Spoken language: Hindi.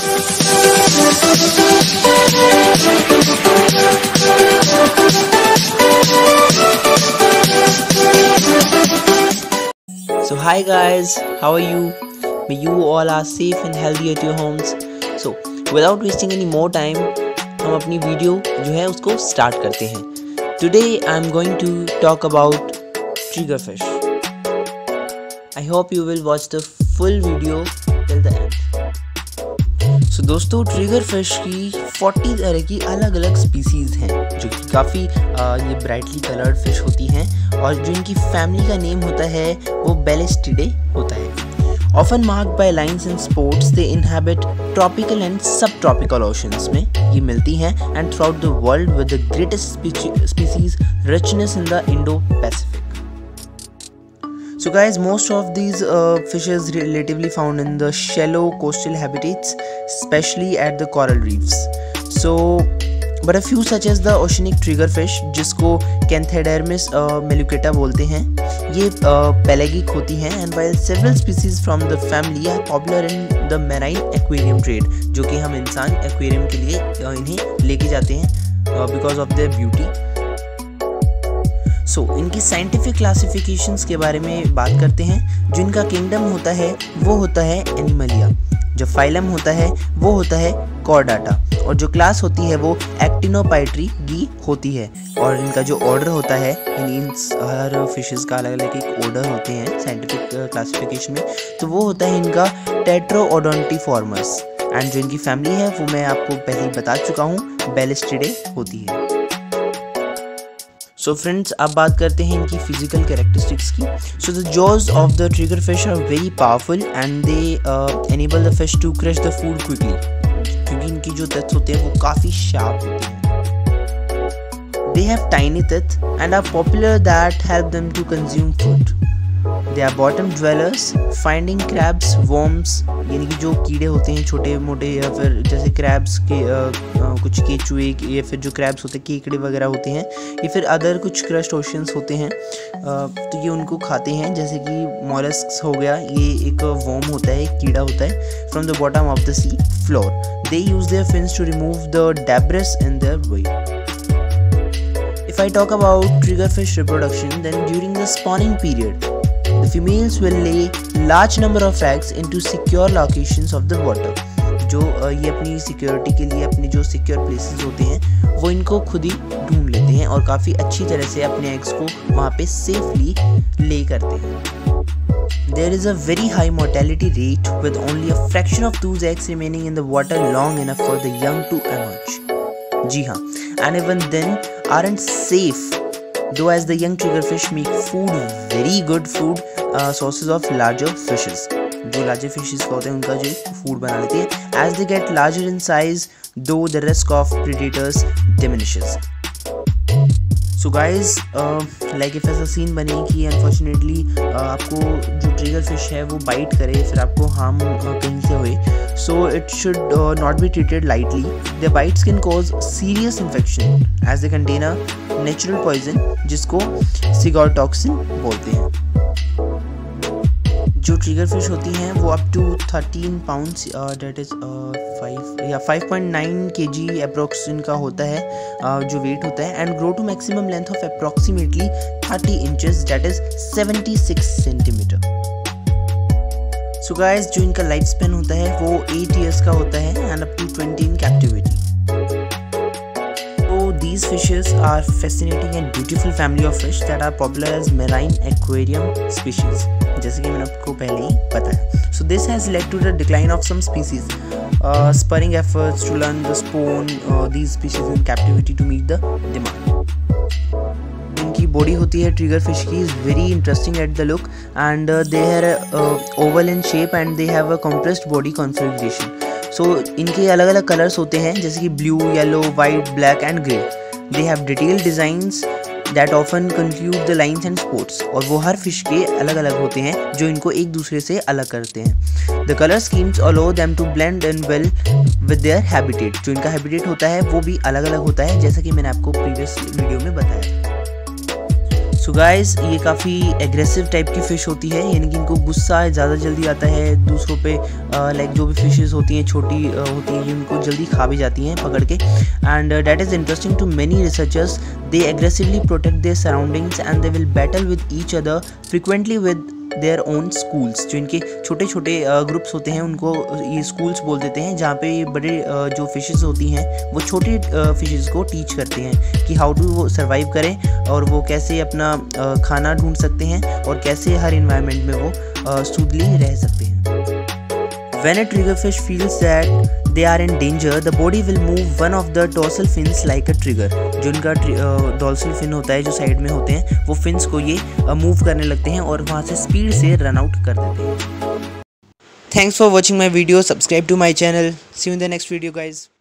So hi guys, how are you? May you all are safe and healthy at your homes. So without wasting any more time, हम अपनी वीडियो जो है उसको स्टार्ट करते हैं. Today I am going to talk about triggerfish. I hope you will watch the full video till the end. So दोस्तों, ट्रिगरफिश की 40 तरह की अलग अलग स्पीसीज़ हैं जो कि काफ़ी ये ब्राइटली कलर्ड फिश होती हैं, और जो इनकी फैमिली का नेम होता है वो बेलिस्टिडे होता है. Often marked by lines and spots, they inhabit tropical and सब ट्रॉपिकल ओशंस में ये मिलती हैं and through out the world with the greatest species richness in the Indo Pacific. So guys, most of these fishes relatively found in the shallow coastal habitats, especially at the coral reefs. So, but a few such as the oceanic triggerfish, जिसको Canthedermis melucata बोलते हैं, ये pelagic होती हैं, and while several species from the family are popular in the marine aquarium trade, जो कि हम इंसान aquarium के लिए इन्हें लेके जाते हैं because of their beauty. सो इनकी साइंटिफिक क्लासिफिकेशंस के बारे में बात करते हैं. जो इनका किंगडम होता है वो होता है एनिमलिया, जो फाइलम होता है वो होता है कॉर्डाटा, और जो क्लास होती है वो एक्टिनोपाइट्री होती है. और इनका जो ऑर्डर होता है, इन हर फिशेस का अलग अलग एक ऑर्डर होते हैं साइंटिफिक क्लासिफिकेशन में, तो वो होता है इनका टेट्रोओडोंटिफॉर्मस. एंड जो इनकी फैमिली है वो मैं आपको पहले ही बता चुका हूँ, बेलिस्टिडे होती है. सो फ्रेंड्स, अब बात करते हैं इनकी फिजिकल कैरेक्टरिस्टिक्स की. So the jaws of the triggerfish are very powerful and they enable the fish to crush the food quickly, क्योंकि इनकी जो टेथ होते हैं वो काफ़ी शार्प होते हैं. They have tiny teeth and are popular that help them to consume food. They are bottom dwellers, finding crabs, worms, यानी कि जो कीड़े होते हैं छोटे मोटे, या फिर जैसे क्रैब्स के कुछ केचुए, या फिर जो क्रैब्स होते हैं केकड़े वगैरह होते हैं, या फिर अदर कुछ क्रस्ट ओशियंस होते हैं, तो ये उनको खाते हैं. जैसे कि मॉलस्क्स हो गया, ये एक वॉर्म होता है, एक कीड़ा होता है from the bottom of the sea floor. They use their fins to remove the debris in their way. If I talk about triggerfish reproduction, then during the spawning period, the females will lay large number of eggs into secure locations of the water. जो ये अपनी सिक्योरिटी के लिए अपने जो सिक्योर प्लेसेस होते हैं वो इनको खुद ही ढूंढ लेते हैं और काफ़ी अच्छी तरह से अपने एग्स को वहाँ पे सेफली ले करते हैं. There is a very high mortality rate with only a fraction of those eggs remaining in the water long enough for the young to emerge. जी हाँ, and even then aren't safe, though as the young triggerfish make food, very good food sources of larger fishes. जो larger fishes का होते हैं उनका जो food बना लेते हैं. As they get larger in size, though the risk of predators diminishes. So guys, like if ऐसा सीन बने कि अनफॉर्चुनेटली आपको जो ट्रिगर फिश है वो बाइट करे, फिर आपको हार्म कहीं से होए, so it should not be treated lightly. Their bites can cause serious infection as they contain a natural poison जिसको सिगोटॉक्सिन बोलते हैं. जो ट्रिगर फिश होती हैं वो up to 13 pounds, that is 5.9 kg approx इनका होता है जो वेट होता है, and grow to maximum length of approximately 30 inches, that is 76 centimetre. So guys, जो इनका लाइफ स्पेन होता है वो 8 years का होता है and up to 20 in captivity. These fishes are fascinating and beautiful family of fish that are popular as marine aquarium species, जैसे कि मैंने आपको पहले ही बताया. So this has led to the decline of some species, spurring efforts to learn the spawn these species in captivity to meet the demand. इनकी बॉडी होती है ट्रिगर फिश की, is very interesting at the look, and they are oval in shape and they have a compressed body configuration. सो इनके अलग अलग कलर्स होते हैं, जैसे कि blue, yellow, white, black and grey. They have detailed designs that often conclude the lines and spots, और वो हर फिश के अलग अलग होते हैं जो इनको एक दूसरे से अलग करते हैं. The colour schemes allow them to blend in well with their habitat. जो इनका हैबिटेट होता है वो भी अलग अलग होता है, जैसा कि मैंने आपको प्रीवियस वीडियो में बताया. सो गाइस ये काफ़ी एग्रेसिव टाइप की फ़िश होती है, यानी कि इनको गुस्सा ज़्यादा जल्दी आता है दूसरों पे। लाइक जो भी फिशेस होती हैं छोटी होती हैं, इनको जल्दी खा भी जाती हैं पकड़ के। And that is interesting to many researchers. They aggressively protect their surroundings and they will battle with each other frequently with their own schools. जो इनके छोटे छोटे ग्रुप्स होते हैं उनको ये स्कूल्स बोल देते हैं, जहाँ पे ये बड़े जो फिशेस होती हैं वो छोटी फिशेस को टीच करते हैं कि हाउ टू वो सर्वाइव करें और वो कैसे अपना खाना ढूंढ सकते हैं और कैसे हर इन्वायरमेंट में वो सूदली रह सकते हैं। When a triggerfish feels that they are in danger, the body will move one of the dorsal fins like a trigger. जो इनका dorsal fin होता है, जो साइड में होते हैं, वो fins को ये मूव करने लगते हैं और वहाँ से स्पीड से रन आउट कर देते हैं। Thanks for watching my video. Subscribe to my channel. See you in the next video, guys.